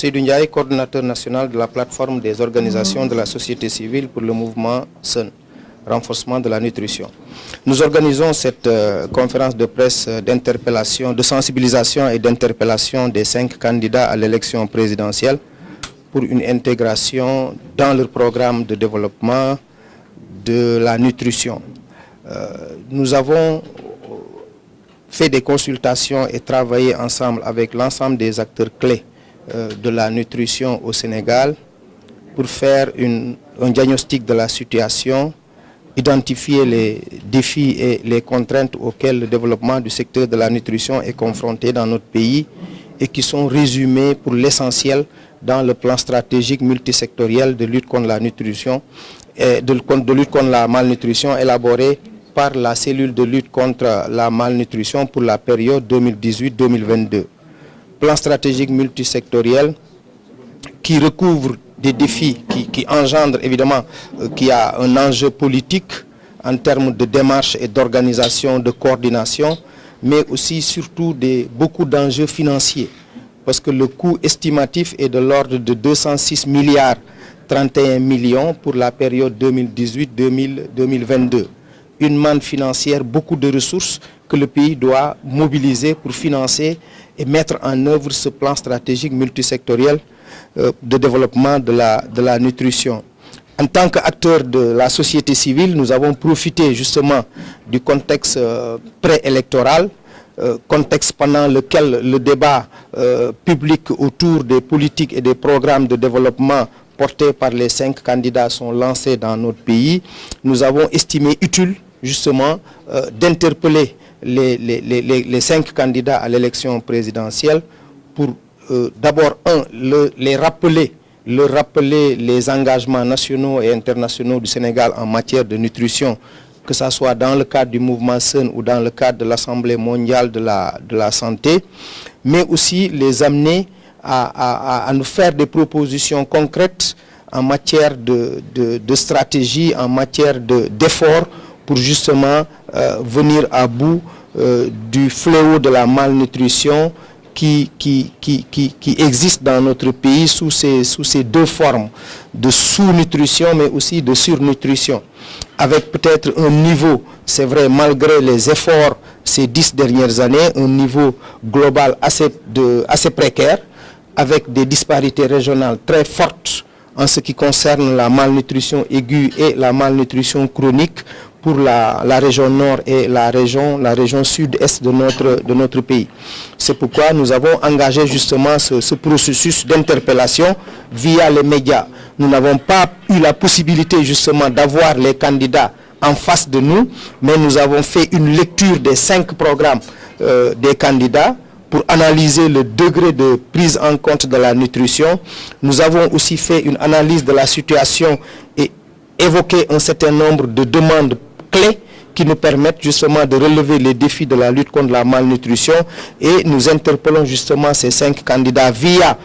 Seydou Ndiaye, coordonnateur national de la plateforme des organisations de la société civile pour le mouvement SEN, renforcement de la nutrition. Nous organisons cette conférence de presse d'interpellation, de sensibilisation et d'interpellation des 5 candidats à l'élection présidentielle pour une intégration dans leur programme de développement de la nutrition. Nous avons fait des consultations et travaillé ensemble avec l'ensemble des acteurs clés de la nutrition au Sénégal pour faire un diagnostic de la situation, identifier les défis et les contraintes auxquelles le développement du secteur de la nutrition est confronté dans notre pays et qui sont résumés pour l'essentiel dans le plan stratégique multisectoriel de lutte contre la nutrition et de lutte contre la malnutrition élaboré par la cellule de lutte contre la malnutrition pour la période 2018-2022. Plan stratégique multisectoriel qui recouvre des défis, qui engendre évidemment, qui a un enjeu politique en termes de démarche et d'organisation, de coordination, mais aussi surtout beaucoup d'enjeux financiers, parce que le coût estimatif est de l'ordre de 206 milliards 31 millions pour la période 2018-2022. Une manne financière, beaucoup de ressources que le pays doit mobiliser pour financer et mettre en œuvre ce plan stratégique multisectoriel de développement de la nutrition. En tant qu'acteur de la société civile, nous avons profité justement du contexte préélectoral, contexte pendant lequel le débat public autour des politiques et des programmes de développement portés par les 5 candidats sont lancés dans notre pays. Nous avons estimé utile justement d'interpeller les 5 candidats à l'élection présidentielle pour d'abord, leur rappeler les engagements nationaux et internationaux du Sénégal en matière de nutrition, que ce soit dans le cadre du mouvement SEN ou dans le cadre de l'Assemblée mondiale de la santé, mais aussi les amener à nous faire des propositions concrètes en matière de stratégie, en matière d'efforts pour justement venir à bout du fléau de la malnutrition qui existe dans notre pays sous ces 2 formes de sous-nutrition mais aussi de surnutrition, avec peut-être un niveau, c'est vrai, malgré les efforts ces 10 dernières années, un niveau global assez précaire, avec des disparités régionales très fortes en ce qui concerne la malnutrition aiguë et la malnutrition chronique pour la région nord et la région sud-est de notre pays. C'est pourquoi nous avons engagé justement ce processus d'interpellation via les médias. Nous n'avons pas eu la possibilité justement d'avoir les candidats en face de nous, mais nous avons fait une lecture des 5 programmes des candidats pour analyser le degré de prise en compte de la nutrition. Nous avons aussi fait une analyse de la situation et évoqué un certain nombre de demandes clés qui nous permettent justement de relever les défis de la lutte contre la malnutrition, et nous interpellons justement ces 5 candidats via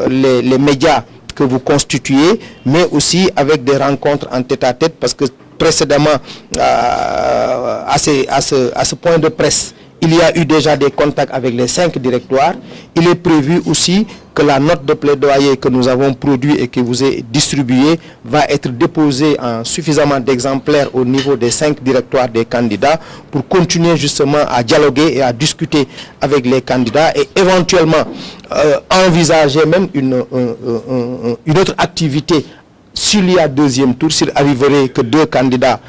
les médias que vous constituez, mais aussi avec des rencontres en tête-à-tête, parce que précédemment à ce point de presse, il y a eu déjà des contacts avec les 5 directoires. Il est prévu aussi que la note de plaidoyer que nous avons produite et qui vous est distribuée va être déposée en suffisamment d'exemplaires au niveau des 5 directoires des candidats pour continuer justement à dialoguer et à discuter avec les candidats et éventuellement envisager même une autre activité s'il y a 2e tour, s'il arriverait que 2 candidats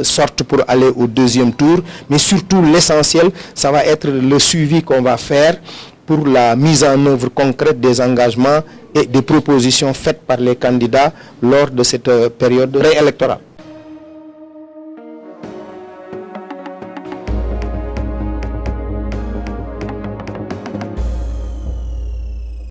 sortent pour aller au 2e tour, mais surtout l'essentiel, ça va être le suivi qu'on va faire pour la mise en œuvre concrète des engagements et des propositions faites par les candidats lors de cette période préélectorale.